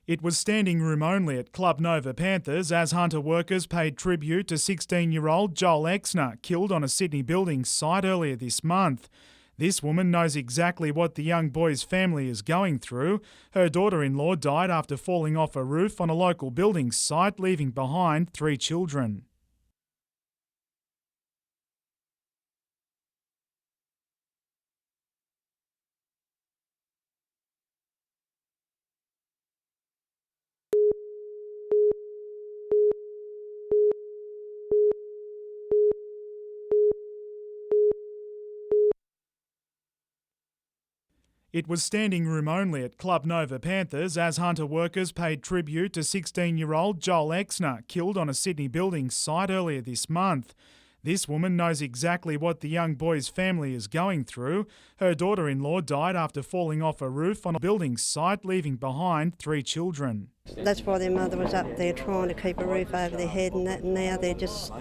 It was standing room only at Club Nova Panthers as Hunter workers paid tribute to 16-year-old Joel Exner, killed on a Sydney building site earlier this month. This woman knows exactly what the young boy's family is going through. Her daughter-in-law died after falling off a roof on a local building site, leaving behind 3 children. It was standing room only at Club Nova Panthers as Hunter workers paid tribute to 16-year-old Joel Exner, killed on a Sydney building site earlier this month. This woman knows exactly what the young boy's family is going through. Her daughter-in-law died after falling off a roof on a building site, leaving behind 3 children. That's why their mother was up there trying to keep a roof over their head, and that, and now they're just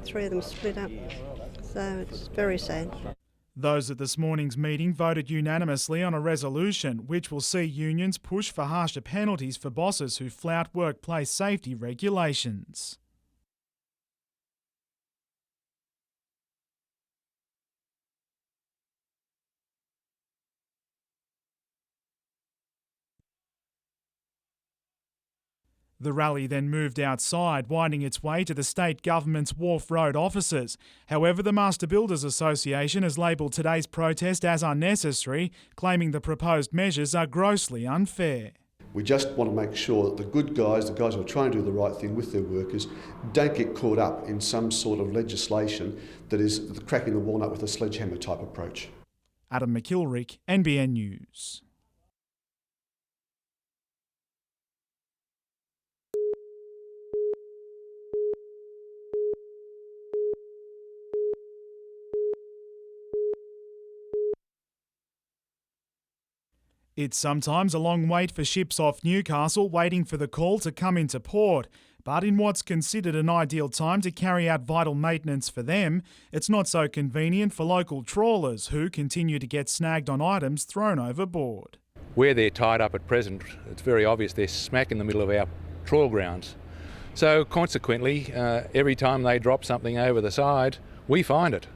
3 of them split up. So it's very sad. Those at this morning's meeting voted unanimously on a resolution which will see unions push for harsher penalties for bosses who flout workplace safety regulations. The rally then moved outside, winding its way to the state government's Wharf Road offices. However, the Master Builders Association has labelled today's protest as unnecessary, claiming the proposed measures are grossly unfair. We just want to make sure that the good guys, the guys who are trying to do the right thing with their workers, don't get caught up in some sort of legislation that is cracking the walnut with a sledgehammer type approach. Adam McIlrick, NBN News. It's sometimes a long wait for ships off Newcastle waiting for the call to come into port. But in what's considered an ideal time to carry out vital maintenance for them, it's not so convenient for local trawlers who continue to get snagged on items thrown overboard. Where they're tied up at present, it's very obvious they're smack in the middle of our trawl grounds. So consequently, every time they drop something over the side, we find it.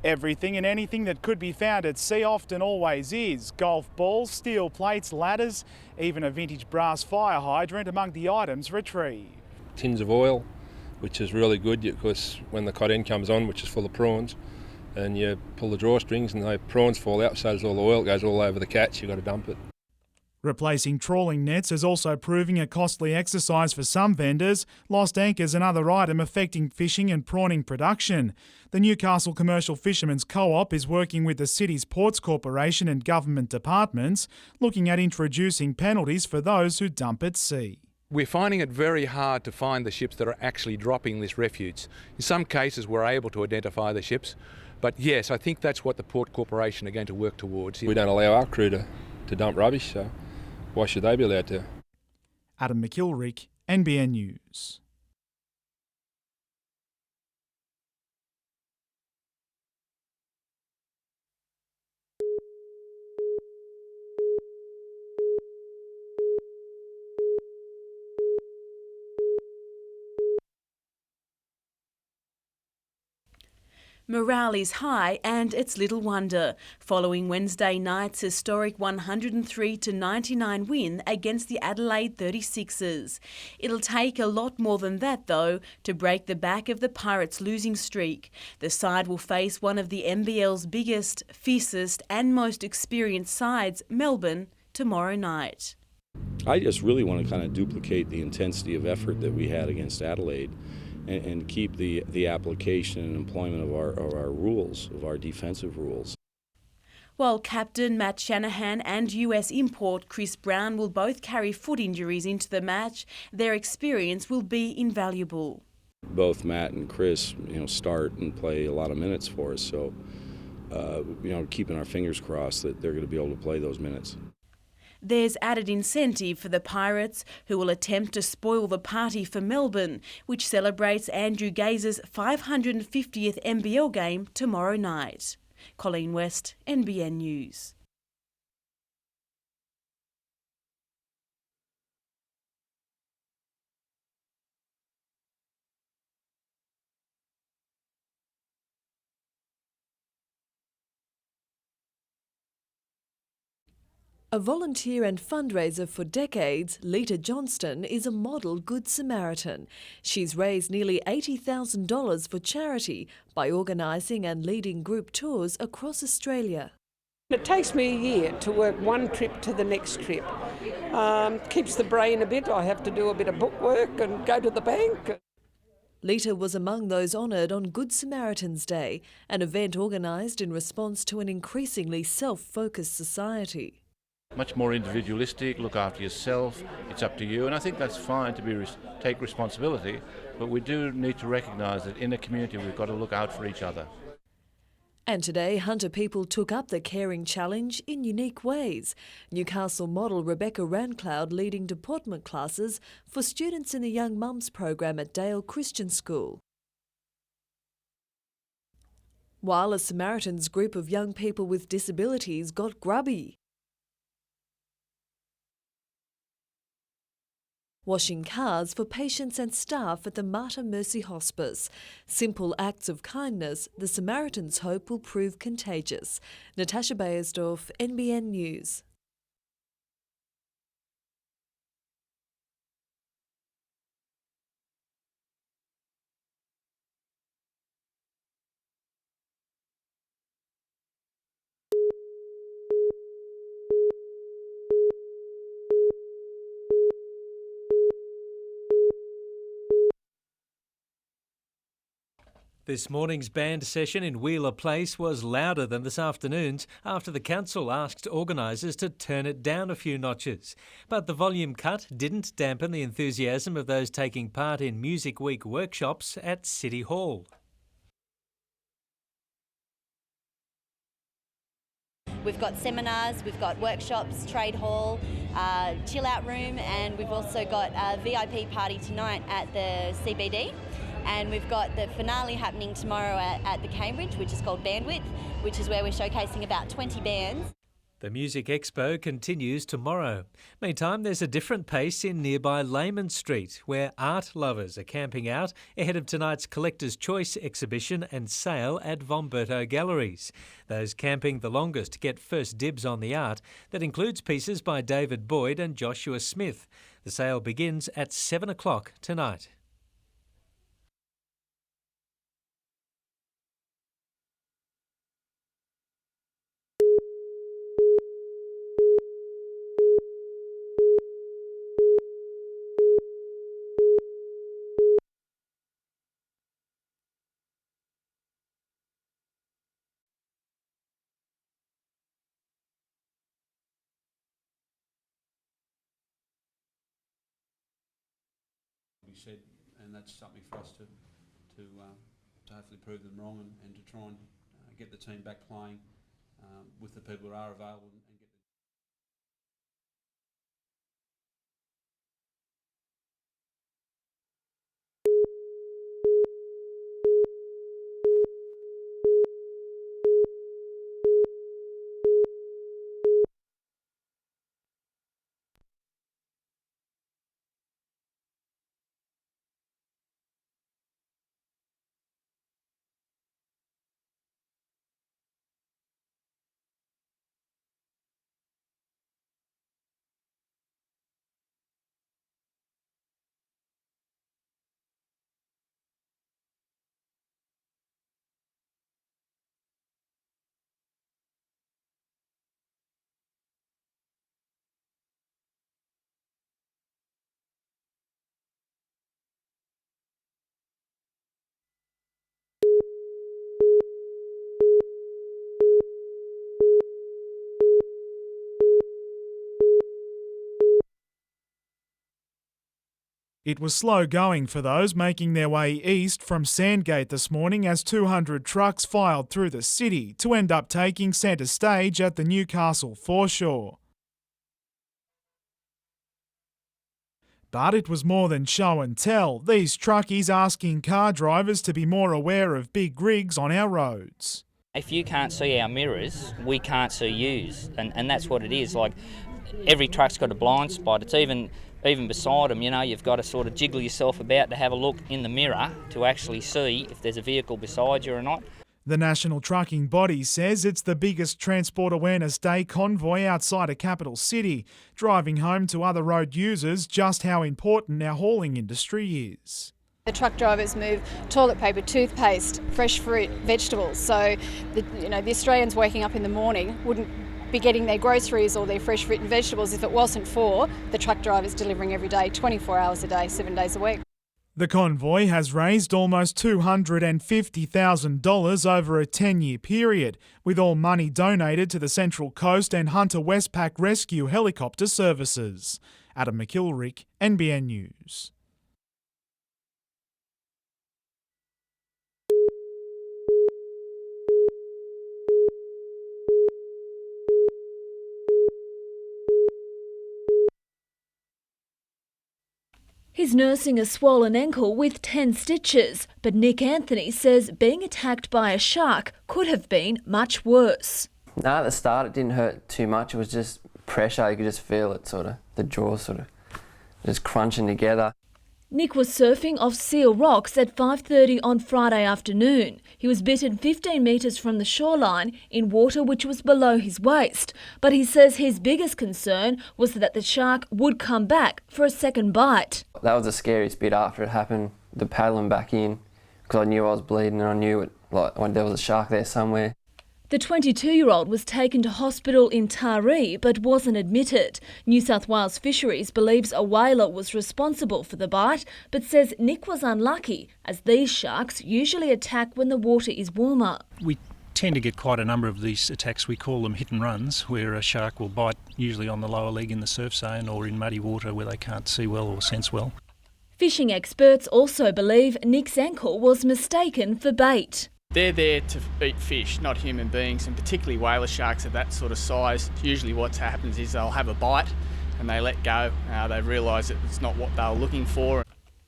Everything and anything that could be found at sea often always is. Golf balls, steel plates, ladders, even a vintage brass fire hydrant among the items retrieved. Tins of oil, which is really good because when the cod end comes on, which is full of prawns, and you pull the drawstrings and the prawns fall out, so does all the oil, it goes all over the catch, you've got to dump it. Replacing trawling nets is also proving a costly exercise for some vendors. Lost anchor's another item affecting fishing and prawning production. The Newcastle Commercial Fishermen's Co-op is working with the city's Ports Corporation and government departments, looking at introducing penalties for those who dump at sea. We're finding it very hard to find the ships that are actually dropping this refuse. In some cases we're able to identify the ships, but yes, I think that's what the Port Corporation are going to work towards. We don't allow our crew to dump rubbish, so why should they be allowed to? Adam McIlrick, NBN News. Morale is high, and it's little wonder, following Wednesday night's historic 103-99 win against the Adelaide 36ers. It'll take a lot more than that, though, to break the back of the Pirates' losing streak. The side will face one of the NBL's biggest, fiercest and most experienced sides, Melbourne, tomorrow night. I just really want to kind of duplicate the intensity of effort that we had against Adelaide, and keep the application and employment of our rules, of our defensive rules. While captain Matt Shanahan and US import Chris Brown will both carry foot injuries into the match, their experience will be invaluable. Both Matt and Chris, start and play a lot of minutes for us, so keeping our fingers crossed that they're going to be able to play those minutes. There's added incentive for the Pirates, who will attempt to spoil the party for Melbourne, which celebrates Andrew Gaze's 550th NBL game tomorrow night. Colleen West, NBN News. A volunteer and fundraiser for decades, Lita Johnston is a model Good Samaritan. She's raised nearly $80,000 for charity by organising and leading group tours across Australia. It takes me a year to work one trip to the next trip. Keeps the brain a bit. I have to do a bit of bookwork and go to the bank. Lita was among those honoured on Good Samaritan's Day, an event organised in response to an increasingly self-focused society. Much more individualistic, look after yourself, it's up to you, and I think that's fine to take responsibility, but we do need to recognise that in a community we've got to look out for each other. And today, Hunter people took up the caring challenge in unique ways. Newcastle model Rebecca Rancloud leading deportment classes for students in the Young Mums program at Dale Christian School. While a Samaritans group of young people with disabilities got grubby. Washing cars for patients and staff at the Mater Mercy Hospice. Simple acts of kindness the Samaritans hope will prove contagious. Natasha Bayersdorf, NBN News. This morning's band session in Wheeler Place was louder than this afternoon's after the council asked organisers to turn it down a few notches. But the volume cut didn't dampen the enthusiasm of those taking part in Music Week workshops at City Hall. We've got seminars, we've got workshops, trade hall, chill out room, and we've also got a VIP party tonight at the CBD. And we've got the finale happening tomorrow at the Cambridge, which is called Bandwidth, which is where we're showcasing about 20 bands. The Music Expo continues tomorrow. Meantime, there's a different pace in nearby Layman Street, where art lovers are camping out ahead of tonight's Collector's Choice exhibition and sale at Vomberto Galleries. Those camping the longest get first dibs on the art. That includes pieces by David Boyd and Joshua Smith. The sale begins at 7 o'clock tonight. Said, and that's something for us to hopefully prove them wrong and to try and get the team back playing with the people who are available and get It was slow going for those making their way east from Sandgate this morning as 200 trucks filed through the city to end up taking centre stage at the Newcastle foreshore. But it was more than show and tell, these truckies asking car drivers to be more aware of big rigs on our roads. If you can't see our mirrors, we can't see yous, and that's what it is. Like, every truck's got a blind spot. It's even beside them, you know, you've got to sort of jiggle yourself about to have a look in the mirror to actually see if there's a vehicle beside you or not. The national trucking body says it's the biggest Transport Awareness Day convoy outside a capital city, driving home to other road users just how important our hauling industry is. The truck drivers move toilet paper, toothpaste, fresh fruit, vegetables. So, the Australians waking up in the morning wouldn't be getting their groceries or their fresh fruit and vegetables if it wasn't for the truck drivers delivering every day, 24 hours a day, 7 days a week. The convoy has raised almost $250,000 over a 10-year period, with all money donated to the Central Coast and Hunter Westpac rescue helicopter services. Adam McIlrick, NBN News. He's nursing a swollen ankle with 10 stitches, but Nick Anthony says being attacked by a shark could have been much worse. No, at the start it didn't hurt too much. It was just pressure. You could just feel it, the jaw just crunching together. Nick was surfing off Seal Rocks at 5:30 on Friday afternoon. He was bitten 15 metres from the shoreline in water which was below his waist. But he says his biggest concern was that the shark would come back for a second bite. That was the scariest bit after it happened, the paddling back in, because I knew I was bleeding and I knew when there was a shark there somewhere. The 22-year-old was taken to hospital in Taree but wasn't admitted. New South Wales Fisheries believes a whaler was responsible for the bite but says Nick was unlucky as these sharks usually attack when the water is warmer. We tend to get quite a number of these attacks. We call them hit and runs, where a shark will bite usually on the lower leg in the surf zone or in muddy water where they can't see well or sense well. Fishing experts also believe Nick's ankle was mistaken for bait. They're there to eat fish, not human beings, and particularly whaler sharks of that sort of size. Usually what happens is they'll have a bite and they let go. They realise that it's not what they were looking for.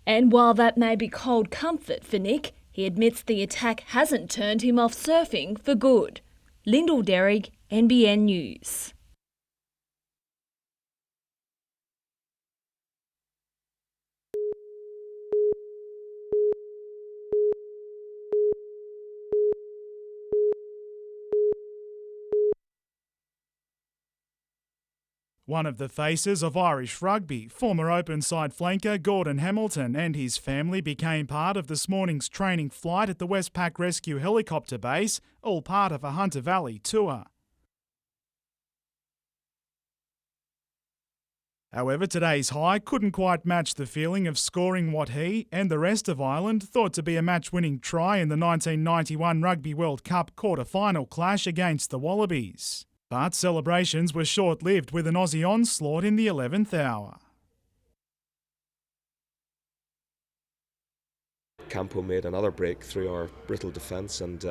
And while that may be cold comfort for Nick, he admits the attack hasn't turned him off surfing for good. Lyndall Derrick, NBN News. One of the faces of Irish rugby, former open-side flanker Gordon Hamilton and his family became part of this morning's training flight at the Westpac Rescue Helicopter Base, all part of a Hunter Valley tour. However, today's high couldn't quite match the feeling of scoring what he and the rest of Ireland thought to be a match-winning try in the 1991 Rugby World Cup quarter-final clash against the Wallabies. But celebrations were short-lived with an Aussie onslaught in the 11th hour. Campo made another break through our brittle defence, and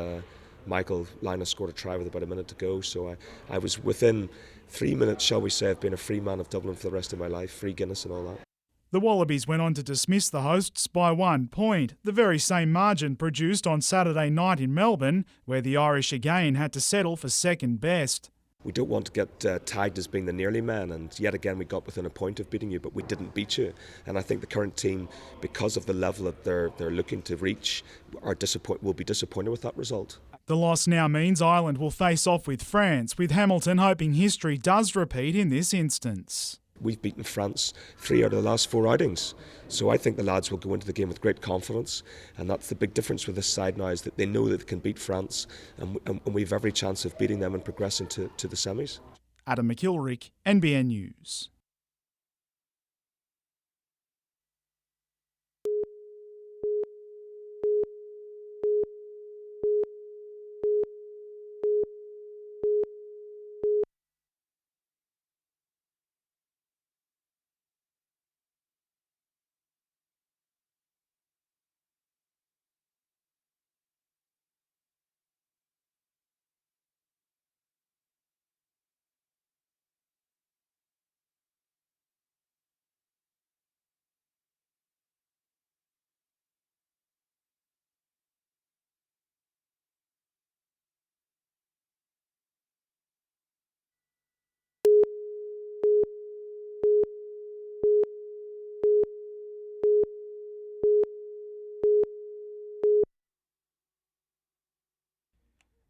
Michael Linus scored a try with about a minute to go, so I was within 3 minutes, shall we say, of being a free man of Dublin for the rest of my life, free Guinness and all that. The Wallabies went on to dismiss the hosts by 1 point, the very same margin produced on Saturday night in Melbourne, where the Irish again had to settle for second best. We don't want to get tagged as being the nearly men, and yet again we got within a point of beating you, but we didn't beat you. And I think the current team, because of the level that they're looking to reach, will be disappointed with that result. The loss now means Ireland will face off with France, with Hamilton hoping history does repeat in this instance. We've beaten France 3 out of the last 4 outings. So I think the lads will go into the game with great confidence, and that's the big difference with this side now, is that they know that they can beat France, and we've every chance of beating them and progressing to the semis. Adam McIlrick, NBN News.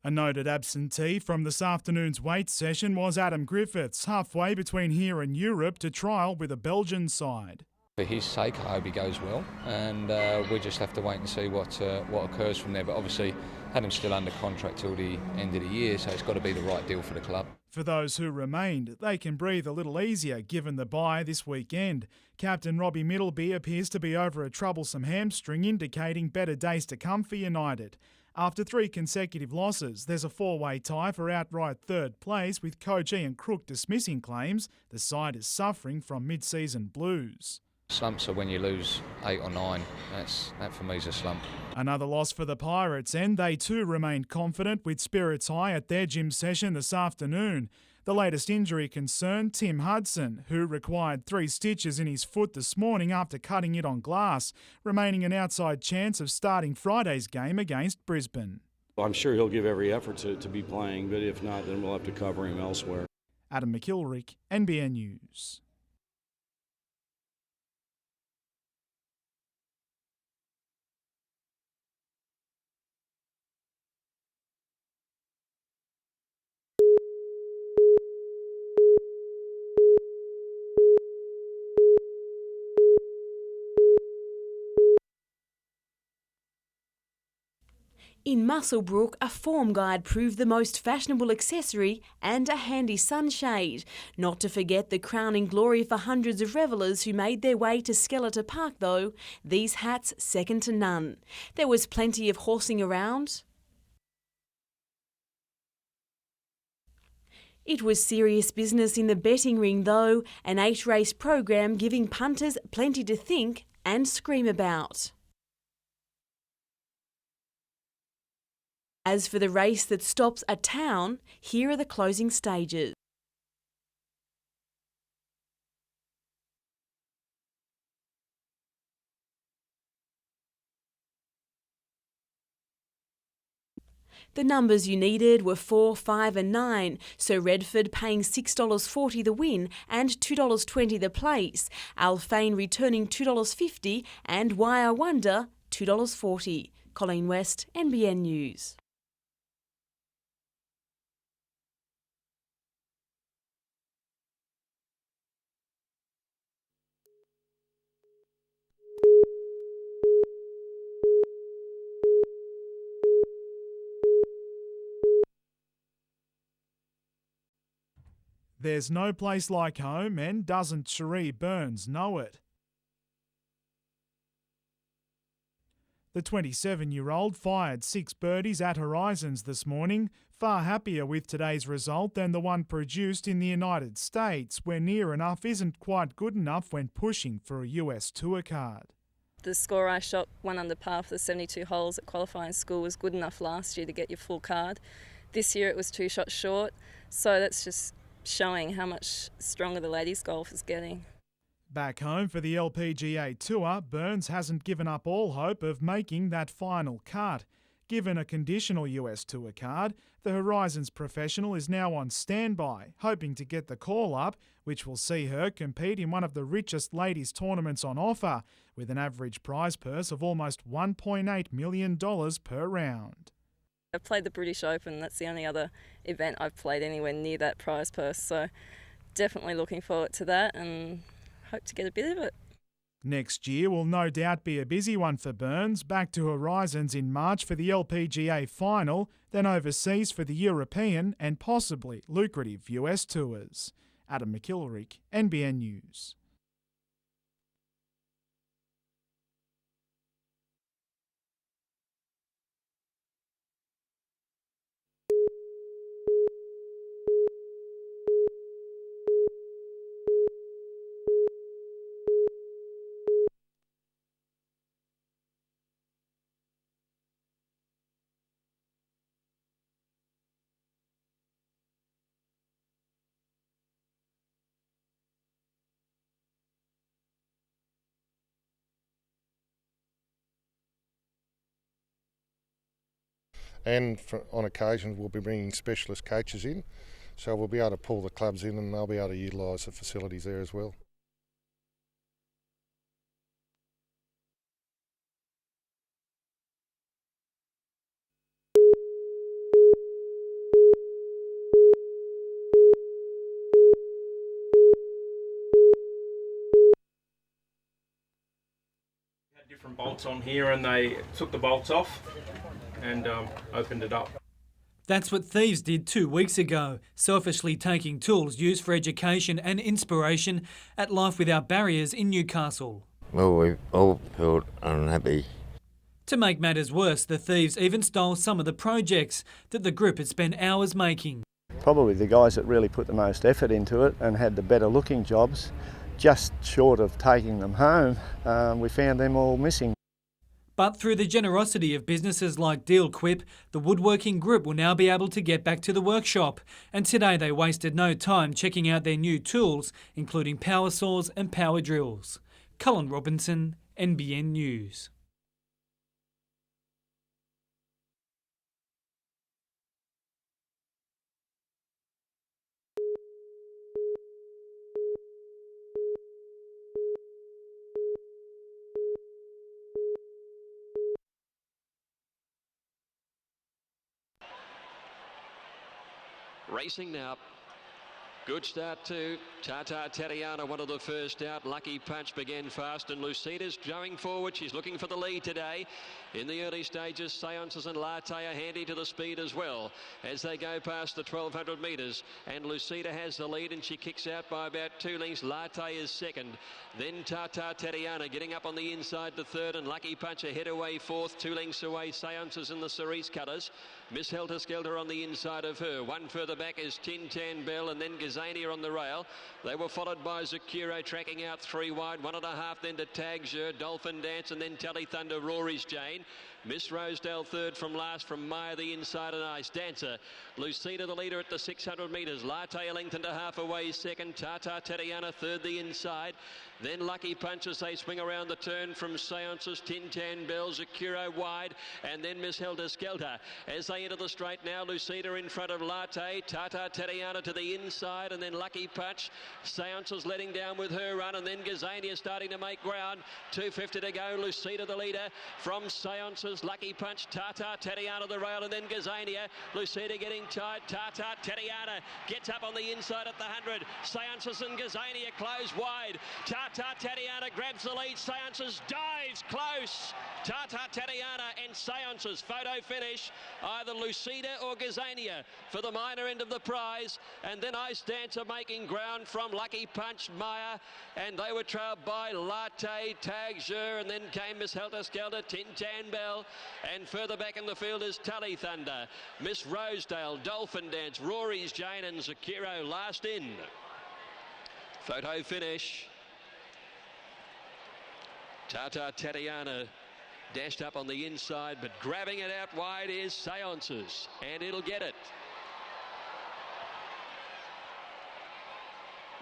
A noted absentee from this afternoon's weight session was Adam Griffiths, halfway between here and Europe to trial with a Belgian side. For his sake, I hope he goes well, and we just have to wait and see what occurs from there. But obviously, had him still under contract till the end of the year, so it's got to be the right deal for the club. For those who remained, they can breathe a little easier given the bye this weekend. Captain Robbie Middleby appears to be over a troublesome hamstring, indicating better days to come for United. After 3 consecutive losses, there's a 4-way tie for outright third place, with coach Ian Crook dismissing claims the side is suffering from mid-season blues. Slumps are when you lose 8 or 9. That for me is a slump. Another loss for the Pirates, and they too remained confident with spirits high at their gym session this afternoon. The latest injury concerned Tim Hudson, who required 3 stitches in his foot this morning after cutting it on glass, remaining an outside chance of starting Friday's game against Brisbane. I'm sure he'll give every effort to be playing, but if not, then we'll have to cover him elsewhere. Adam McIlrick, NBN News. In Muswellbrook, a form guide proved the most fashionable accessory and a handy sunshade. Not to forget the crowning glory for hundreds of revellers who made their way to Skeletor Park though, these hats second to none. There was plenty of horsing around. It was serious business in the betting ring though, an 8-race program giving punters plenty to think and scream about. As for the race that stops a town, here are the closing stages. The numbers you needed were 4, 5 and 9, so Redford paying $6.40 the win and $2.20 the place, Alfane returning $2.50 and Why I Wonder $2.40. Colleen West, NBN News. There's no place like home, and doesn't Cherie Burns know it? The 27-year-old fired 6 birdies at Horizons this morning, far happier with today's result than the one produced in the United States, where near enough isn't quite good enough when pushing for a US tour card. The score I shot 1 under par for the 72 holes at qualifying school was good enough last year to get your full card. This year it was 2 shots short, so that's just showing how much stronger the ladies' golf is getting. Back home for the LPGA Tour, Burns hasn't given up all hope of making that final cut. Given a conditional US Tour card, the Horizons professional is now on standby, hoping to get the call-up, which will see her compete in one of the richest ladies' tournaments on offer, with an average prize purse of almost $1.8 million per round. I've played the British Open, that's the only other event I've played anywhere near that prize purse, so definitely looking forward to that and hope to get a bit of it. Next year will no doubt be a busy one for Burns, back to Horizons in March for the LPGA final, then overseas for the European and possibly lucrative US tours. Adam McIlrick, NBN News. And on occasion we'll be bringing specialist coaches in, so we'll be able to pull the clubs in and they'll be able to utilise the facilities there as well. different bolts on here, and they took the bolts off and opened it up. That's what thieves did 2 weeks ago, selfishly taking tools used for education and inspiration at Life Without Barriers in Newcastle. Well, we all felt unhappy. To make matters worse, the thieves even stole some of the projects that the group had spent hours making. Probably the guys that really put the most effort into it and had the better looking jobs, just short of taking them home, we found them all missing. But through the generosity of businesses like Deal Quip, the woodworking group will now be able to get back to the workshop. And today they wasted no time checking out their new tools, including power saws and power drills. Colin Robinson, NBN News. Racing now. Good start too. Tata Tatiana, one of the first out. Lucky Punch began fast, and Lucida's going forward. She's looking for the lead today. In the early stages, Seances and Latte are handy to the speed as well as they go past the 1,200 metres. And Lucida has the lead, and she kicks out by about 2 lengths. Latte is second. Then Tata Tatiana getting up on the inside to third, and Lucky Punch ahead away fourth. 2 lengths away, Seances in the Cerise colours. Miss Helter Skelter on the inside of her. One further back is Tin Tan Bell, and then Gazania on the rail. They were followed by Zakuro tracking out 3 wide. 1.5 then to Tagger, Dolphin Dance, and then Tally Thunder, Rory's Jane. Miss Rosedale third from last from Maya the inside, and Ice Dancer. Lucida the leader at the 600 metres. Latte a length and a half away second. Tata Tatiana third the inside. Then Lucky Punch as they swing around the turn from Seances, Tin Tan Bell, Zakuro wide, and then Miss Helter Skelter. As they enter the straight now, Lucida in front of Latte, Tata Tatiana to the inside, and then Lucky Punch. Seances letting down with her run, and then Gazania starting to make ground. 250 to go, Lucida the leader from Seances, Lucky Punch, Tata Tatiana the rail, and then Gazania. Lucida getting tight, Tata Tatiana gets up on the inside at the 100. Seances and Gazania close wide. Tata Tatiana grabs the lead. Seances dives close. Tata Tatiana and Seances photo finish. Either Lucida or Gazania for the minor end of the prize. And then Ice Dancer making ground from Lucky Punch, Maya. And they were trailed by Latte, Tagger, and then came Miss Helter Skelter, Tin Tan Bell. And further back in the field is Tally Thunder, Miss Rosedale, Dolphin Dance, Rory's Jane, and Zakuro last in. Photo finish. Tata Tatiana dashed up on the inside, but grabbing it out wide is Seances, and it'll get it.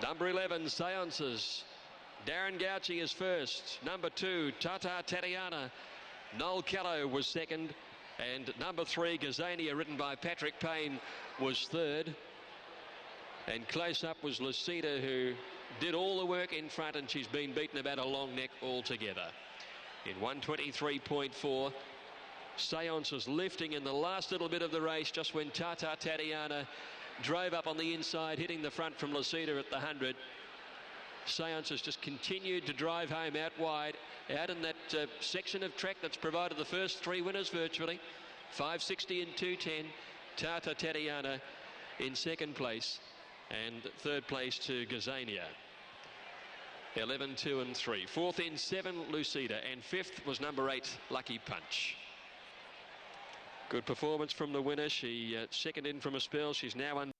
Number 11, Seances. Darren Gauci is first. Number 2, Tata Tatiana. Noel Callow was second, and number 3, Gazania, ridden by Patrick Payne, was third. And close up was Lucida, who did all the work in front, and she's been beaten about a long neck altogether. In 123.4, Seances lifting in the last little bit of the race, just when Tata Tatiana drove up on the inside, hitting the front from Lucida at the 100. Seances just continued to drive home out wide, out in that section of track that's provided the first 3 winners virtually. 560 and 210. Tata Tatiana in second place, and third place to Gazania. 11, 2 and 3. Fourth in 7, Lucida, and fifth was number 8, Lucky Punch. Good performance from the winner. She second in from a spell. She's now under.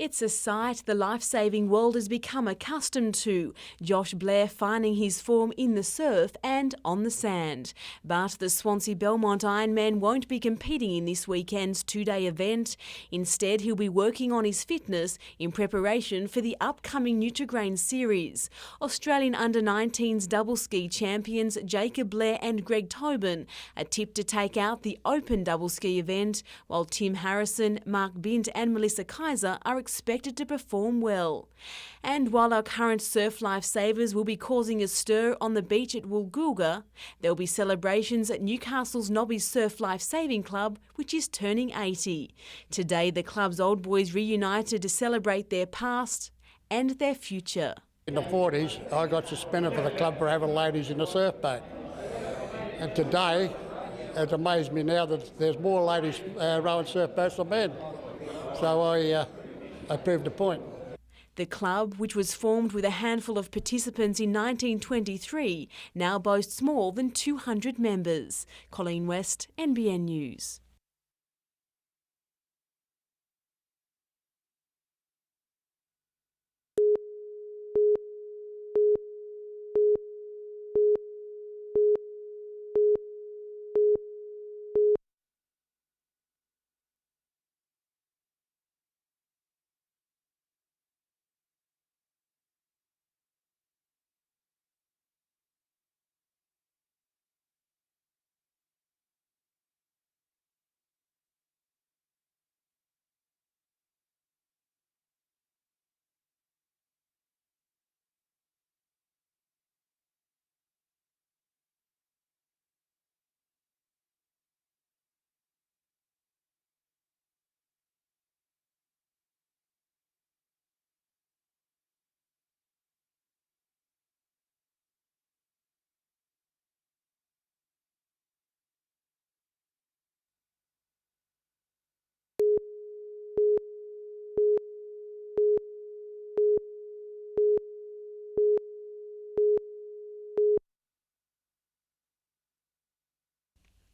It's a sight the life-saving world has become accustomed to, Josh Blair finding his form in the surf and on the sand. But the Swansea Belmont Ironman won't be competing in this weekend's two-day event. Instead, he'll be working on his fitness in preparation for the upcoming Nutrigrain series. Australian under-19s double ski champions Jacob Blair and Greg Tobin are tipped to take out the open double ski event, while Tim Harrison, Mark Bint and Melissa Kaiser are expected to perform well. And while our current surf lifesavers will be causing a stir on the beach at Woolgoolga, there'll be celebrations at Newcastle's Nobby Surf Lifesaving Club, which is turning 80. Today, the club's old boys reunited to celebrate their past and their future. In the 40s, I got suspended for the club for having ladies in the surf boat. And today, it amazed me now that there's more ladies rowing surf boats than men. So I proved the point. The club, which was formed with a handful of participants in 1923, now boasts more than 200 members. Colleen West, NBN News.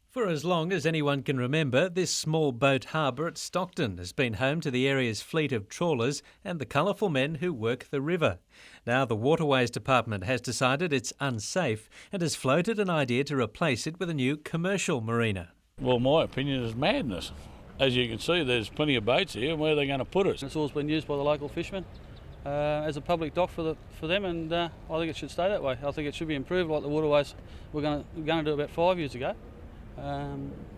For as long as anyone can remember, this small boat harbour at Stockton has been home to the area's fleet of trawlers and the colourful men who work the river. Now the Waterways Department has decided it's unsafe and has floated an idea to replace it with a new commercial marina. Well, my opinion is madness. As you can see, there's plenty of boats here, and where are they going to put us? It's always been used by the local fishermen as a public dock for them, and I think it should stay that way. I think it should be improved like the Waterways were going to do about 5 years ago.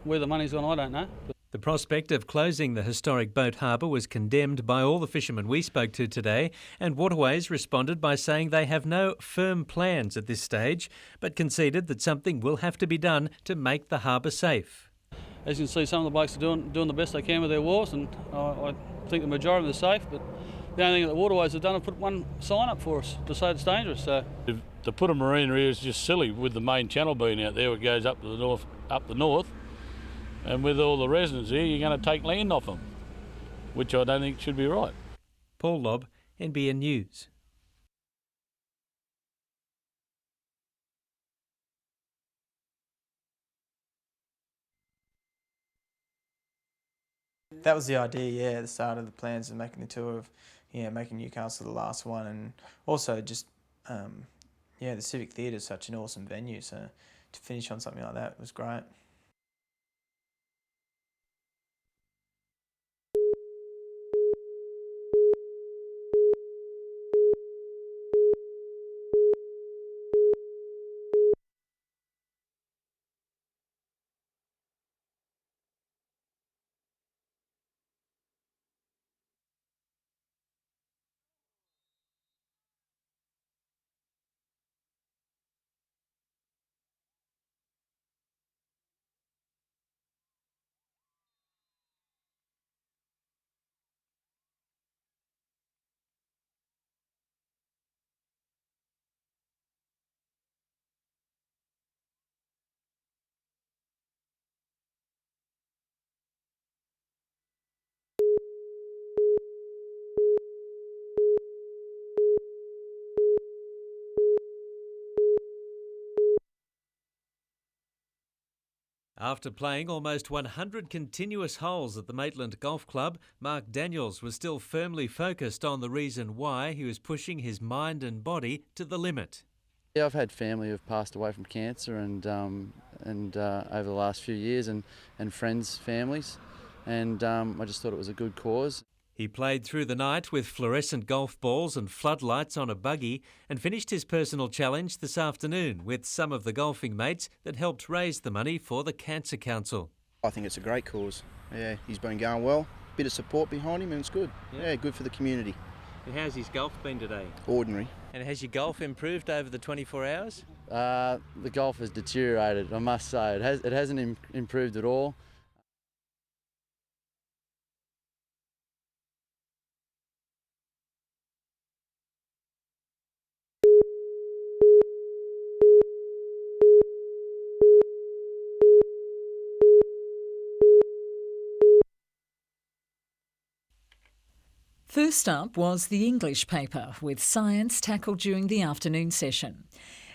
Where the money's gone, I don't know. The prospect of closing the historic boat harbour was condemned by all the fishermen we spoke to today, and Waterways responded by saying they have no firm plans at this stage, but conceded that something will have to be done to make the harbour safe. As you can see, some of the blokes are doing the best they can with their wharves, and I think the majority of them are safe, but the only thing that the Waterways have done is put one sign up for us to say it's dangerous. So to put a marina here is just silly, with the main channel being out there. It goes up to the north, and with all the residents here, you're going to take land off them, which I don't think should be right. Paul Lobb, NBN News. That was the idea, yeah, at the start of the plans of making the tour of, making Newcastle the last one, and also just, the Civic Theatre is such an awesome venue, so to finish on something like that was great. After playing almost 100 continuous holes at the Maitland Golf Club, Mark Daniels was still firmly focused on the reason why he was pushing his mind and body to the limit. Yeah, I've had family who've passed away from cancer and over the last few years and friends' families, and I just thought it was a good cause. He played through the night with fluorescent golf balls and floodlights on a buggy and finished his personal challenge this afternoon with some of the golfing mates that helped raise the money for the Cancer Council. I think it's a great cause. Yeah, he's been going well. Bit of support behind him and it's good. Yeah, good for the community. And how's his golf been today? Ordinary. And has your golf improved over the 24 hours? The golf has deteriorated, I must say. It hasn't improved at all. First up was the English paper, with science tackled during the afternoon session.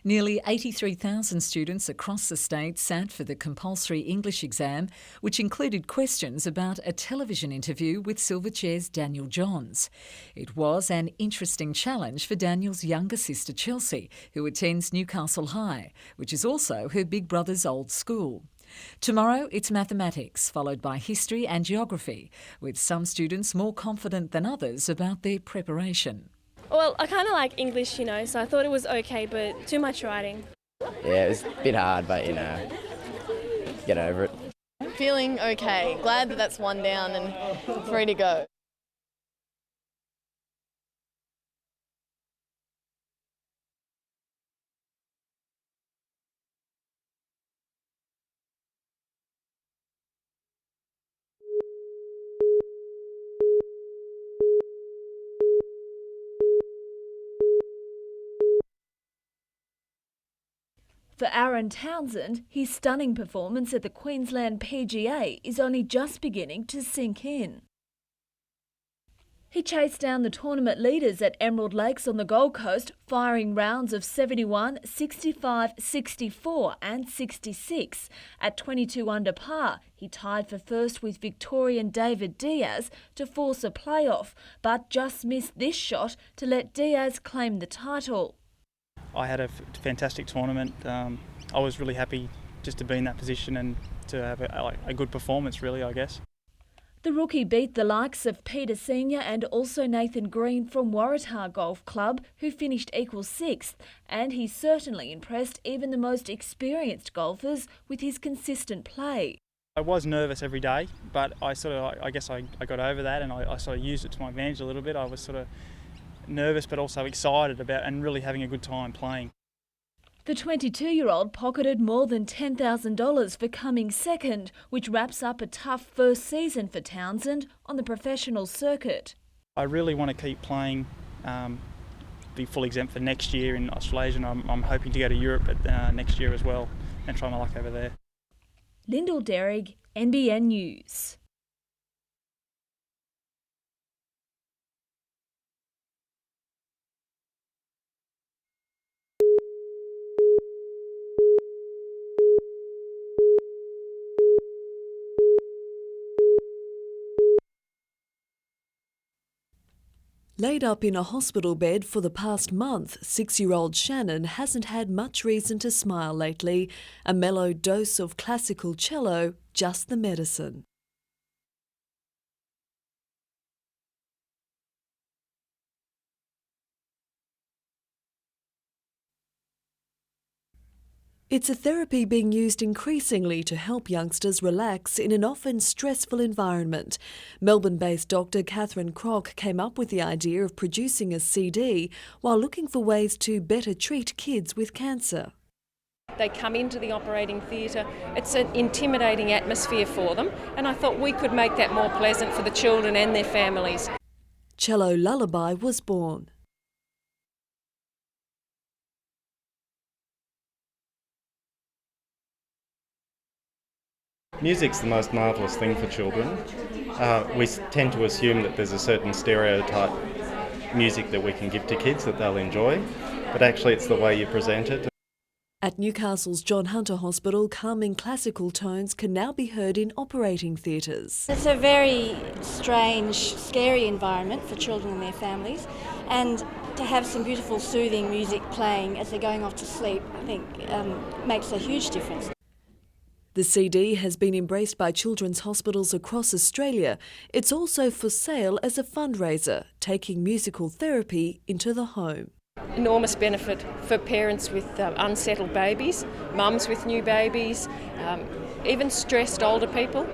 Nearly 83,000 students across the state sat for the compulsory English exam, which included questions about a television interview with Silverchair's Daniel Johns. It was an interesting challenge for Daniel's younger sister Chelsea, who attends Newcastle High, which is also her big brother's old school. Tomorrow it's mathematics, followed by history and geography, with some students more confident than others about their preparation. Well, I kind of like English, so I thought it was okay, but too much writing. Yeah, it was a bit hard, but, get over it. Feeling okay. Glad that that's one down and free to go. For Aaron Townsend, his stunning performance at the Queensland PGA is only just beginning to sink in. He chased down the tournament leaders at Emerald Lakes on the Gold Coast, firing rounds of 71, 65, 64 and 66. At 22 under par, he tied for first with Victorian David Diaz to force a playoff, but just missed this shot to let Diaz claim the title. I had a fantastic tournament. I was really happy just to be in that position and to have a good performance, really, I guess. The rookie beat the likes of Peter Senior and also Nathan Green from Waratah Golf Club, who finished equal sixth, and he certainly impressed even the most experienced golfers with his consistent play. I was nervous every day, but I guess I got over that and I sort of used it to my advantage a little bit. I was sort of nervous but also excited about and really having a good time playing. The 22-year-old pocketed more than $10,000 for coming second, which wraps up a tough first season for Townsend on the professional circuit. I really want to keep playing, be full exempt for next year in Australasia, and I'm hoping to go to Europe next year as well and try my luck over there. Lyndall Derrig, NBN News. Laid up in a hospital bed for the past month, 6-year-old Shannon hasn't had much reason to smile lately. A mellow dose of classical cello, just the medicine. It's a therapy being used increasingly to help youngsters relax in an often stressful environment. Melbourne-based Dr. Catherine Crock came up with the idea of producing a CD while looking for ways to better treat kids with cancer. They come into the operating theatre, it's an intimidating atmosphere for them, and I thought we could make that more pleasant for the children and their families. Cello Lullaby was born. Music's the most marvellous thing for children. We tend to assume that there's a certain stereotype music that we can give to kids that they'll enjoy, but actually it's the way you present it. At Newcastle's John Hunter Hospital, calming classical tones can now be heard in operating theatres. It's a very strange, scary environment for children and their families, and to have some beautiful soothing music playing as they're going off to sleep, I think makes a huge difference. The CD has been embraced by children's hospitals across Australia. It's also for sale as a fundraiser, taking musical therapy into the home. Enormous benefit for parents with unsettled babies, mums with new babies, even stressed older people.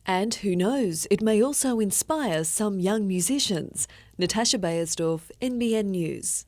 And who knows, it may also inspire some young musicians. Natasha Bayersdorf, NBN News.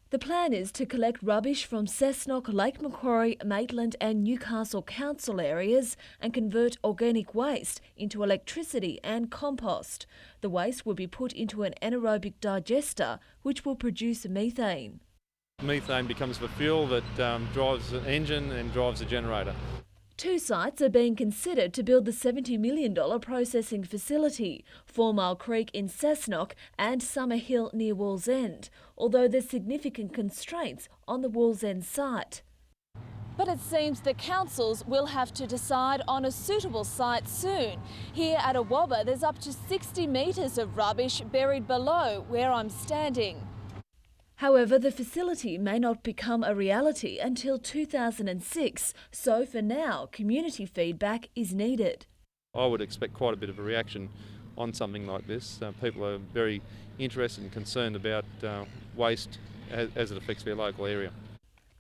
The plan is to collect rubbish from Cessnock, Lake Macquarie, Maitland and Newcastle council areas and convert organic waste into electricity and compost. The waste will be put into an anaerobic digester which will produce methane. Methane becomes the fuel that drives the engine and drives the generator. 2 sites are being considered to build the $70 million processing facility, 4 Mile Creek in Cessnock and Summer Hill near Wallsend, although there's significant constraints on the Wallsend site. But it seems the councils will have to decide on a suitable site soon. Here at Awabba, there's up to 60 metres of rubbish buried below where I'm standing. However, the facility may not become a reality until 2006, so for now, community feedback is needed. I would expect quite a bit of a reaction on something like this. People are very interested and concerned about waste as it affects their local area.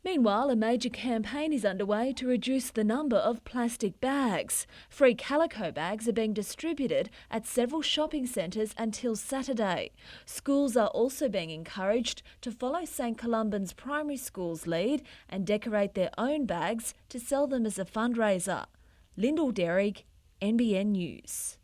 Meanwhile, a major campaign is underway to reduce the number of plastic bags. Free calico bags are being distributed at several shopping centres until Saturday. Schools are also being encouraged to follow St Columban's Primary School's lead and decorate their own bags to sell them as a fundraiser. Lyndall Derrick, NBN News.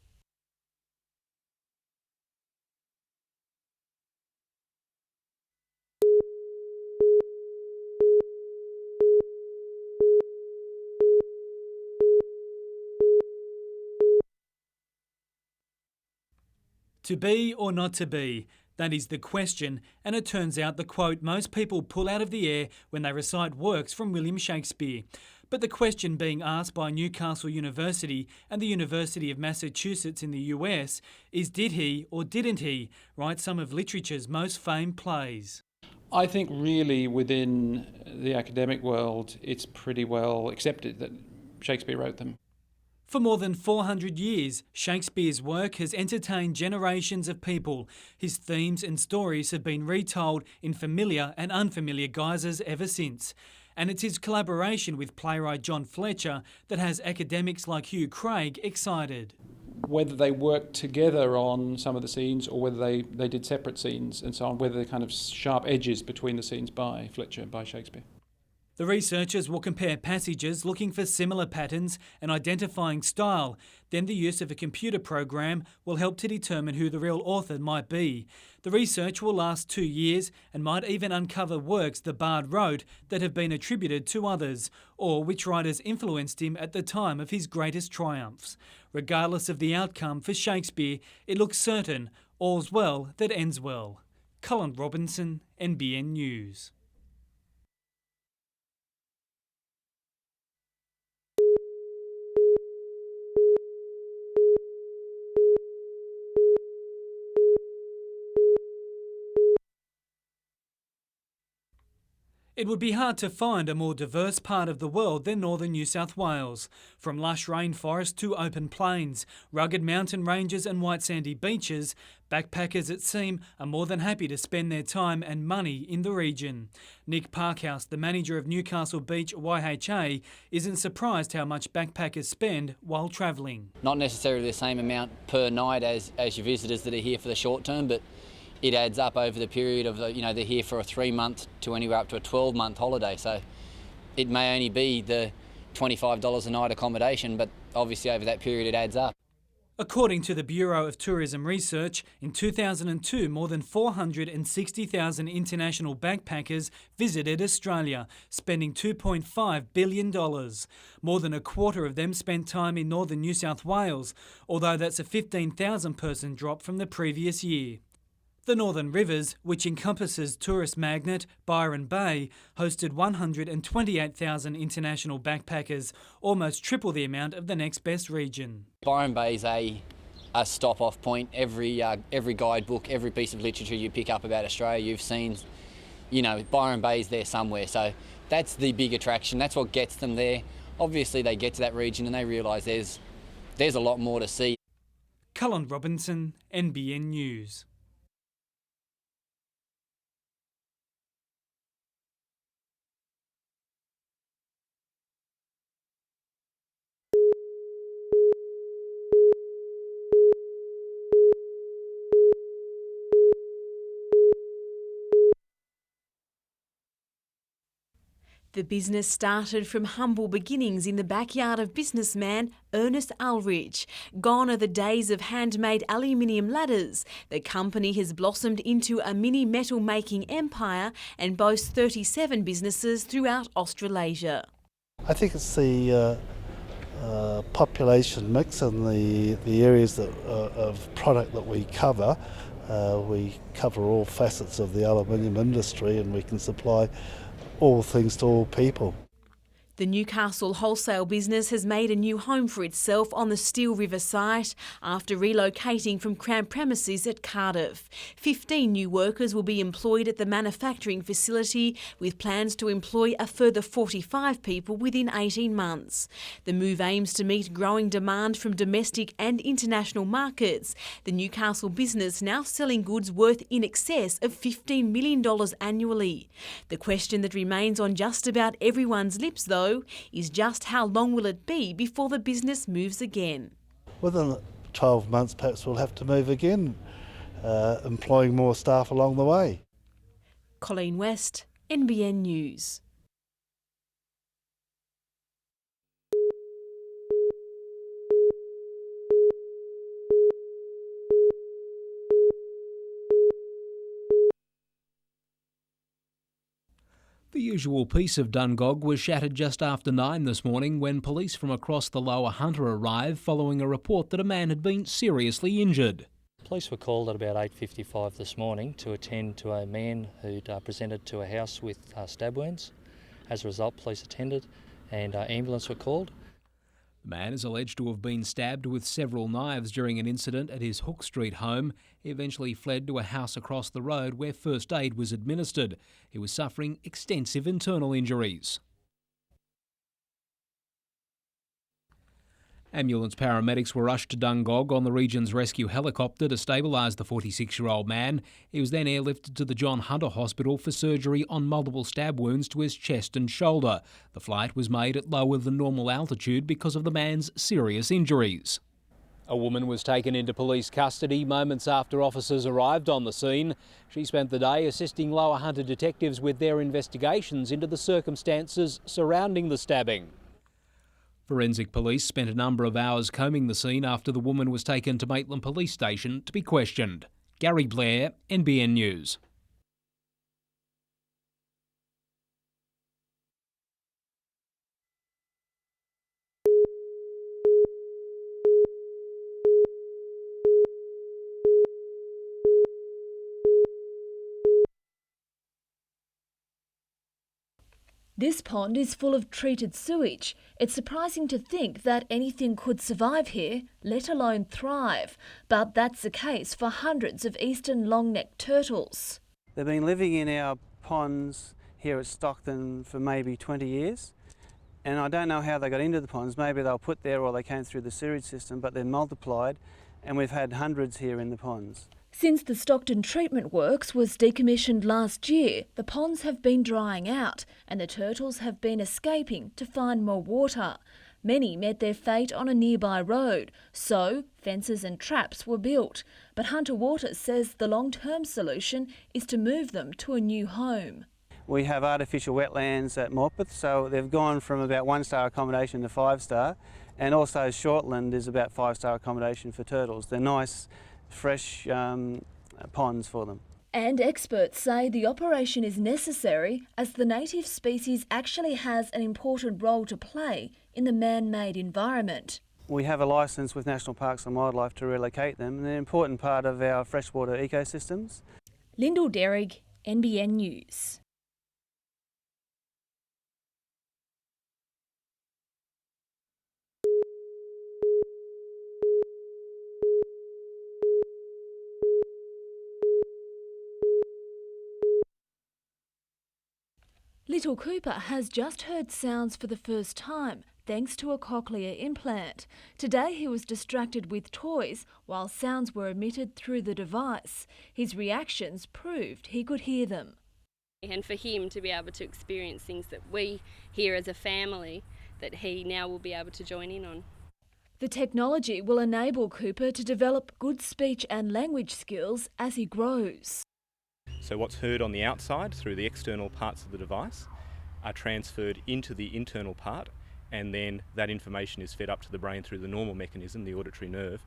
To be or not to be? That is the question, and it turns out the quote most people pull out of the air when they recite works from William Shakespeare. But the question being asked by Newcastle University and the University of Massachusetts in the US is, did he or didn't he write some of literature's most famed plays? I think really within the academic world it's pretty well accepted that Shakespeare wrote them. For more than 400 years, Shakespeare's work has entertained generations of people. His themes and stories have been retold in familiar and unfamiliar guises ever since. And it's his collaboration with playwright John Fletcher that has academics like Hugh Craig excited. Whether they worked together on some of the scenes or whether they did separate scenes and so on, whether they're kind of sharp edges between the scenes by Fletcher, by Shakespeare. The researchers will compare passages looking for similar patterns and identifying style. Then the use of a computer program will help to determine who the real author might be. The research will last 2 years and might even uncover works the bard wrote that have been attributed to others, or which writers influenced him at the time of his greatest triumphs. Regardless of the outcome for Shakespeare, it looks certain all's well that ends well. Colin Robinson, NBN News. It would be hard to find a more diverse part of the world than northern New South Wales. From lush rainforest to open plains, rugged mountain ranges and white sandy beaches, backpackers, it seems, are more than happy to spend their time and money in the region. Nick Parkhouse, the manager of Newcastle Beach YHA, isn't surprised how much backpackers spend while travelling. Not necessarily the same amount per night as your visitors that are here for the short term, but it adds up over the period of, they're here for a 3-month to anywhere up to a 12-month holiday. So it may only be the $25 a night accommodation, but obviously over that period it adds up. According to the Bureau of Tourism Research, in 2002 more than 460,000 international backpackers visited Australia, spending $2.5 billion. More than a quarter of them spent time in northern New South Wales, although that's a 15,000 person drop from the previous year. The Northern Rivers, which encompasses tourist magnet Byron Bay, hosted 128,000 international backpackers, almost triple the amount of the next best region. Byron Bay is a stop-off point. Every guidebook, every piece of literature you pick up about Australia, you've seen, Byron Bay is there somewhere. So that's the big attraction. That's what gets them there. Obviously, they get to that region and they realise there's a lot more to see. Cullen Robinson, NBN News. The business started from humble beginnings in the backyard of businessman Ernest Ulrich. Gone are the days of handmade aluminium ladders. The company has blossomed into a mini metal making empire and boasts 37 businesses throughout Australasia. I think it's the population mix and the areas of product that we cover. We cover all facets of the aluminium industry and we can supply all things to all people. The Newcastle wholesale business has made a new home for itself on the Steel River site after relocating from cramped premises at Cardiff. 15 new workers will be employed at the manufacturing facility, with plans to employ a further 45 people within 18 months. The move aims to meet growing demand from domestic and international markets. The Newcastle business now selling goods worth in excess of $15 million annually. The question that remains on just about everyone's lips, though, is just how long will it be before the business moves again? Within 12 months perhaps we'll have to move again, employing more staff along the way. Colleen West, NBN News. The usual peace of Dungog was shattered just after 9 this morning when police from across the Lower Hunter arrived following a report that a man had been seriously injured. Police were called at about 8:55 this morning to attend to a man who'd presented to a house with stab wounds. As a result, police attended and ambulance were called. The man is alleged to have been stabbed with several knives during an incident at his Hook Street home. He eventually fled to a house across the road where first aid was administered. He was suffering extensive internal injuries. Ambulance paramedics were rushed to Dungog on the region's rescue helicopter to stabilise the 46-year-old man. He was then airlifted to the John Hunter Hospital for surgery on multiple stab wounds to his chest and shoulder. The flight was made at lower than normal altitude because of the man's serious injuries. A woman was taken into police custody moments after officers arrived on the scene. She spent the day assisting Lower Hunter detectives with their investigations into the circumstances surrounding the stabbing. Forensic police spent a number of hours combing the scene after the woman was taken to Maitland Police Station to be questioned. Gary Blair, NBN News. This pond is full of treated sewage. It's surprising to think that anything could survive here, let alone thrive. But that's the case for hundreds of eastern long-necked turtles. They've been living in our ponds here at Stockton for maybe 20 years. And I don't know how they got into the ponds. Maybe they were put there or they came through the sewage system, but they're multiplied, and we've had hundreds here in the ponds. Since the Stockton treatment works was decommissioned last year, the ponds have been drying out and the turtles have been escaping to find more water. Many met their fate on a nearby road, so fences and traps were built. But Hunter Waters says the long-term solution is to move them to a new home. We have artificial wetlands at Morpeth, so they've gone from about 1-star accommodation to 5-star, and also Shortland is about 5-star accommodation for turtles. They're nice, fresh ponds for them. And experts say the operation is necessary as the native species actually has an important role to play in the man-made environment. We have a licence with National Parks and Wildlife to relocate them, and they're an important part of our freshwater ecosystems. Lyndall Derrig, NBN News. Little Cooper has just heard sounds for the first time, thanks to a cochlear implant. Today he was distracted with toys while sounds were emitted through the device. His reactions proved he could hear them. And for him to be able to experience things that we hear as a family, that he now will be able to join in on. The technology will enable Cooper to develop good speech and language skills as he grows. So what's heard on the outside through the external parts of the device are transferred into the internal part, and then that information is fed up to the brain through the normal mechanism, the auditory nerve.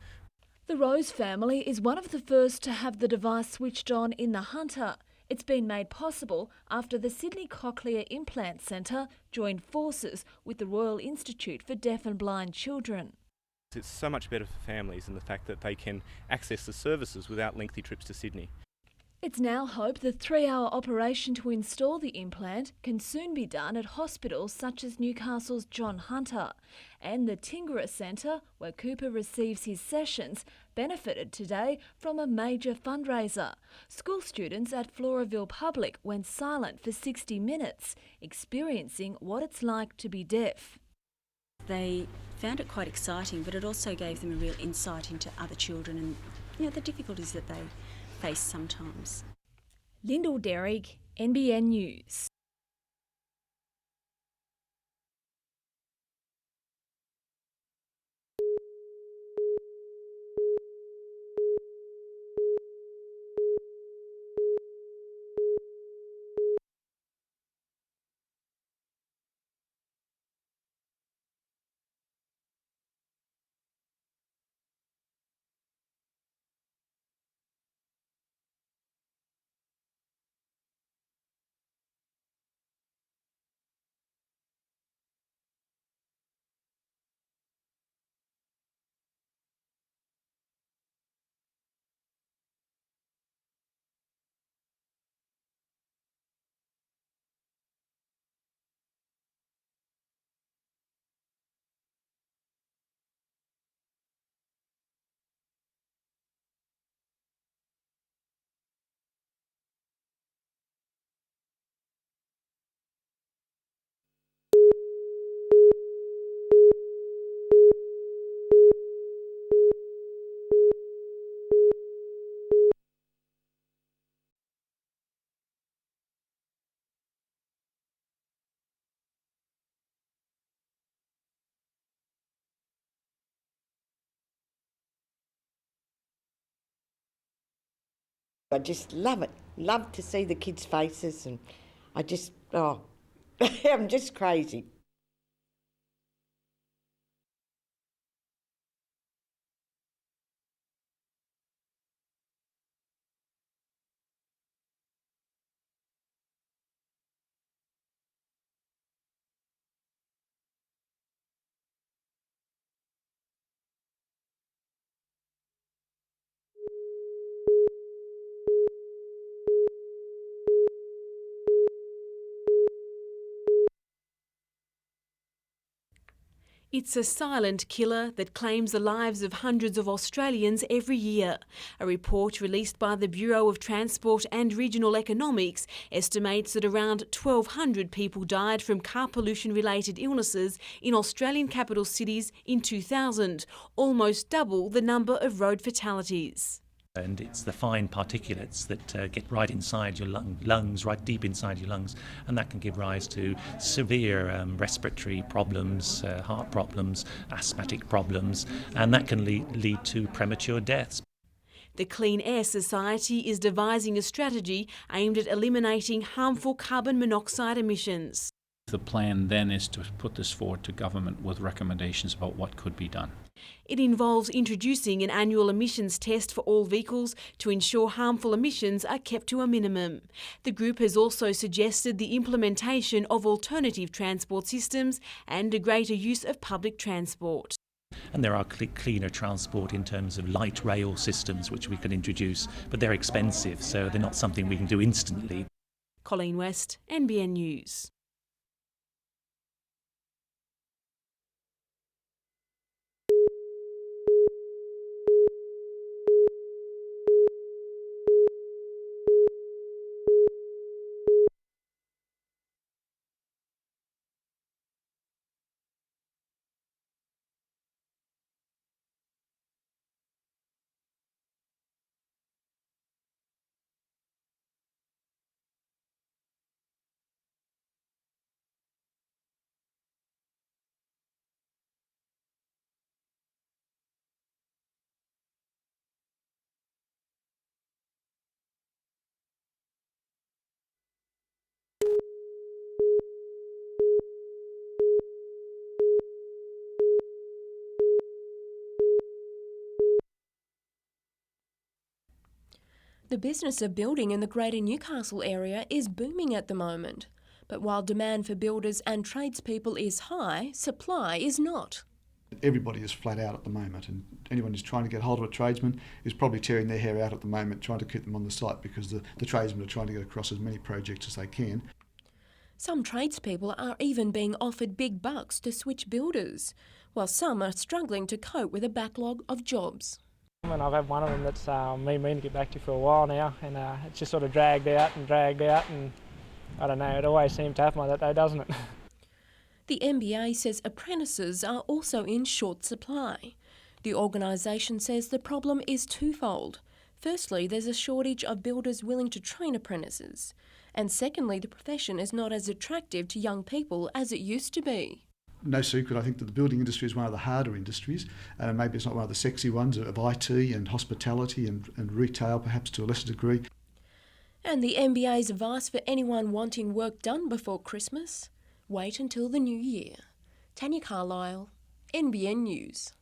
The Rose family is one of the first to have the device switched on in the Hunter. It's been made possible after the Sydney Cochlear Implant Centre joined forces with the Royal Institute for Deaf and Blind Children. It's so much better for families in the fact that they can access the services without lengthy trips to Sydney. It's now hoped the 3-hour operation to install the implant can soon be done at hospitals such as Newcastle's John Hunter. And the Tingara Centre, where Cooper receives his sessions, benefited today from a major fundraiser. School students at Floraville Public went silent for 60 minutes, experiencing what it's like to be deaf. They found it quite exciting, but it also gave them a real insight into other children and the difficulties that they face sometimes. Lyndall Derrig, NBN News. I just love it. Love to see the kids' faces, and I just, I'm just crazy. It's a silent killer that claims the lives of hundreds of Australians every year. A report released by the Bureau of Transport and Regional Economics estimates that around 1,200 people died from car pollution-related illnesses in Australian capital cities in 2000, almost double the number of road fatalities. And it's the fine particulates that get right inside your lungs, right deep inside your lungs, and that can give rise to severe respiratory problems, heart problems, asthmatic problems, and that can lead to premature deaths. The Clean Air Society is devising a strategy aimed at eliminating harmful carbon monoxide emissions. The plan then is to put this forward to government with recommendations about what could be done. It involves introducing an annual emissions test for all vehicles to ensure harmful emissions are kept to a minimum. The group has also suggested the implementation of alternative transport systems and a greater use of public transport. And there are cleaner transport in terms of light rail systems which we could introduce, but they're expensive, so they're not something we can do instantly. Colleen West, NBN News. The business of building in the Greater Newcastle area is booming at the moment. But while demand for builders and tradespeople is high, supply is not. Everybody is flat out at the moment, and anyone who's trying to get hold of a tradesman is probably tearing their hair out at the moment trying to keep them on the site, because the tradesmen are trying to get across as many projects as they can. Some tradespeople are even being offered big bucks to switch builders, while some are struggling to cope with a backlog of jobs. And I've had one of them that's been meaning to get back to for a while now, and it's just sort of dragged out, and I don't know, it always seems to happen like that though, doesn't it? The NBA says apprentices are also in short supply. The organisation says the problem is twofold. Firstly, there's a shortage of builders willing to train apprentices, and secondly, the profession is not as attractive to young people as it used to be. No secret, I think that the building industry is one of the harder industries, and maybe it's not one of the sexy ones of IT and hospitality and retail, perhaps to a lesser degree. And the NBA's advice for anyone wanting work done before Christmas? Wait until the new year. Tanya Carlisle, NBN News.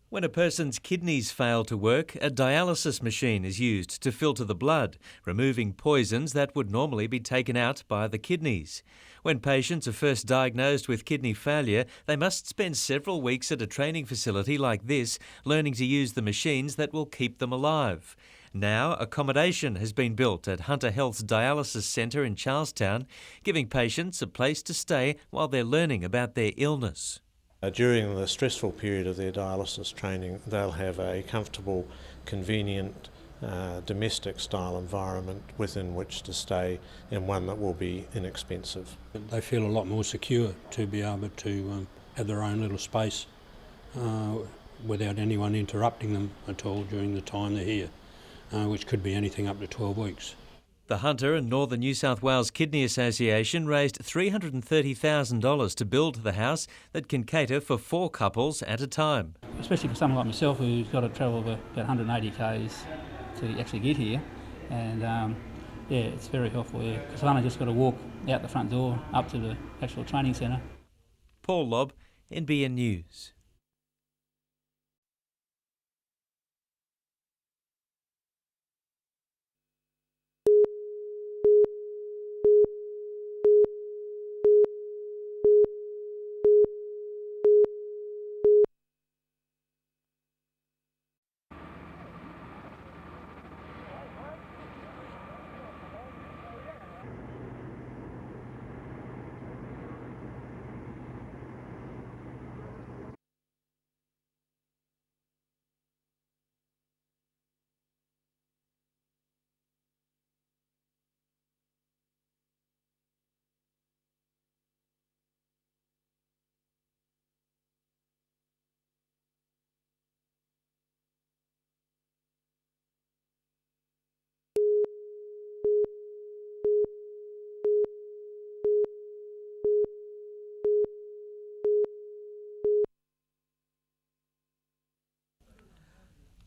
When a person's kidneys fail to work, a dialysis machine is used to filter the blood, removing poisons that would normally be taken out by the kidneys. When patients are first diagnosed with kidney failure, they must spend several weeks at a training facility like this, learning to use the machines that will keep them alive. Now, accommodation has been built at Hunter Health's dialysis centre in Charlestown, giving patients a place to stay while they're learning about their illness. During the stressful period of their dialysis training, they'll have a comfortable, convenient, domestic style environment within which to stay, and one that will be inexpensive. They feel a lot more secure to be able to have their own little space without anyone interrupting them at all during the time they're here. which could be anything up to 12 weeks. The Hunter and Northern New South Wales Kidney Association raised $330,000 to build the house that can cater for 4 couples at a time. Especially for someone like myself who's got to travel about 180 k's to actually get here, and yeah, it's very helpful, because I've only just got to walk out the front door up to the actual training centre. Paul Lobb, NBN News.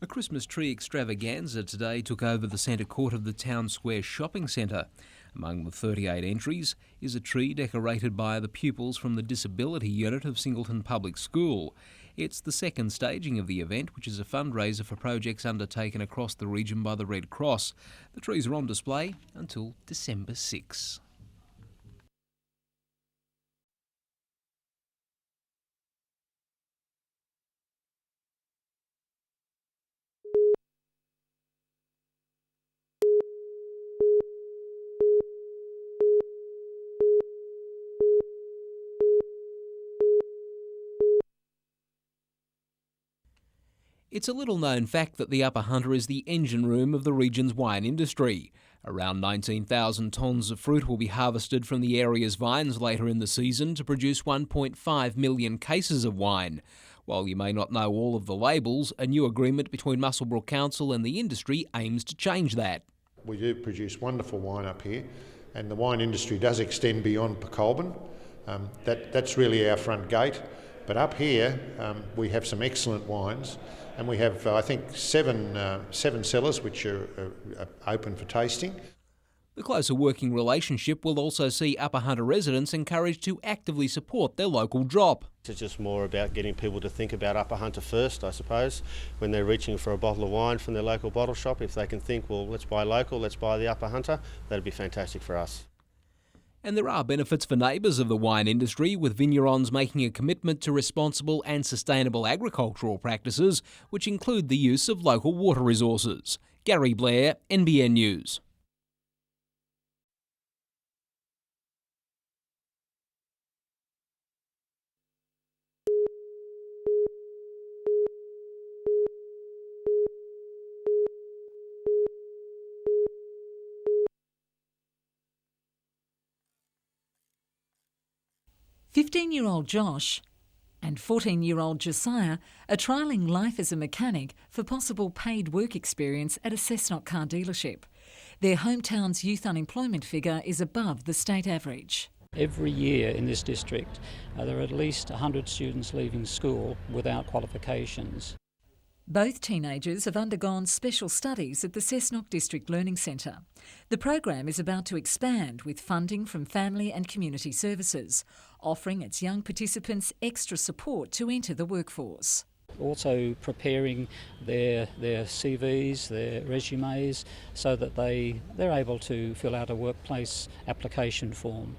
A Christmas tree extravaganza today took over the centre court of the Town Square shopping centre. Among the 38 entries is a tree decorated by the pupils from the Disability Unit of Singleton Public School. It's the second staging of the event, which is a fundraiser for projects undertaken across the region by the Red Cross. The trees are on display until December 6. It's a little-known fact that the Upper Hunter is the engine room of the region's wine industry. Around 19,000 tonnes of fruit will be harvested from the area's vines later in the season to produce 1.5 million cases of wine. While you may not know all of the labels, a new agreement between Muswellbrook Council and the industry aims to change that. We do produce wonderful wine up here, and the wine industry does extend beyond Pecolbin. That's really our front gate. But up here, we have some excellent wines, and we have, I think, seven cellars which are open for tasting. The closer working relationship will also see Upper Hunter residents encouraged to actively support their local drop. It's just more about getting people to think about Upper Hunter first, I suppose, when they're reaching for a bottle of wine from their local bottle shop. If they can think, well, let's buy local, let's buy the Upper Hunter, that'd be fantastic for us. And there are benefits for neighbours of the wine industry, with vignerons making a commitment to responsible and sustainable agricultural practices, which include the use of local water resources. Gary Blair, NBN News. "15-year-old Josh and 14-year-old Josiah are trialling life as a mechanic for possible paid work experience at a Cessnock car dealership. Their hometown's youth unemployment figure is above the state average. Every year in this district, there are at least 100 students leaving school without qualifications. Both teenagers have undergone special studies at the Cessnock District Learning Centre. The program is about to expand with funding from Family and Community Services, offering its young participants extra support to enter the workforce. Also preparing their CVs, their resumes, so that they're able to fill out a workplace application form.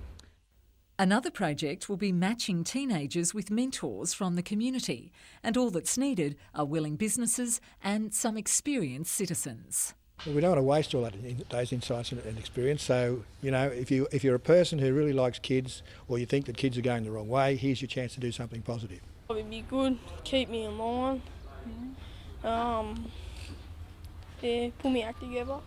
Another project will be matching teenagers with mentors from the community, and all that's needed are willing businesses and some experienced citizens. We don't want to waste all those insights and experience, so if you're a person who really likes kids, or you think that kids are going the wrong way, here's your chance to do something positive. It would be good, keep me in line, pull me act together.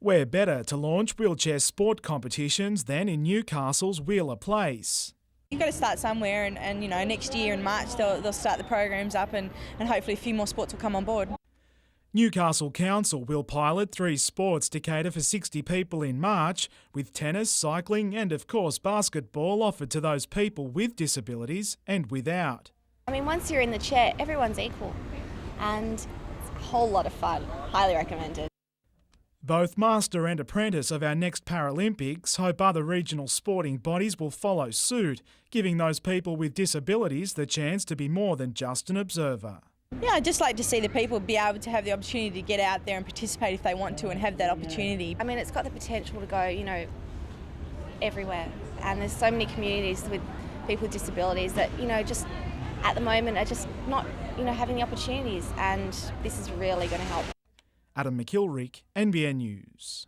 Where better to launch wheelchair sport competitions than in Newcastle's Wheeler Place? You've got to start somewhere, and you know, next year in March they'll start the programs up, and hopefully a few more sports will come on board. Newcastle Council will pilot 3 sports to cater for 60 people in March, with tennis, cycling and of course basketball offered to those people with disabilities and without. I mean, once you're in the chair, everyone's equal, and it's a whole lot of fun. Highly recommended. Both master and apprentice of our next Paralympics hope other regional sporting bodies will follow suit, giving those people with disabilities the chance to be more than just an observer. Yeah, I'd just like to see the people be able to have the opportunity to get out there and participate if they want to and have that opportunity. I mean, it's got the potential to go, you know, everywhere. And there's so many communities with people with disabilities that, you know, just at the moment are just not, you know, having the opportunities, and this is really going to help. Adam McIlrick, NBN News.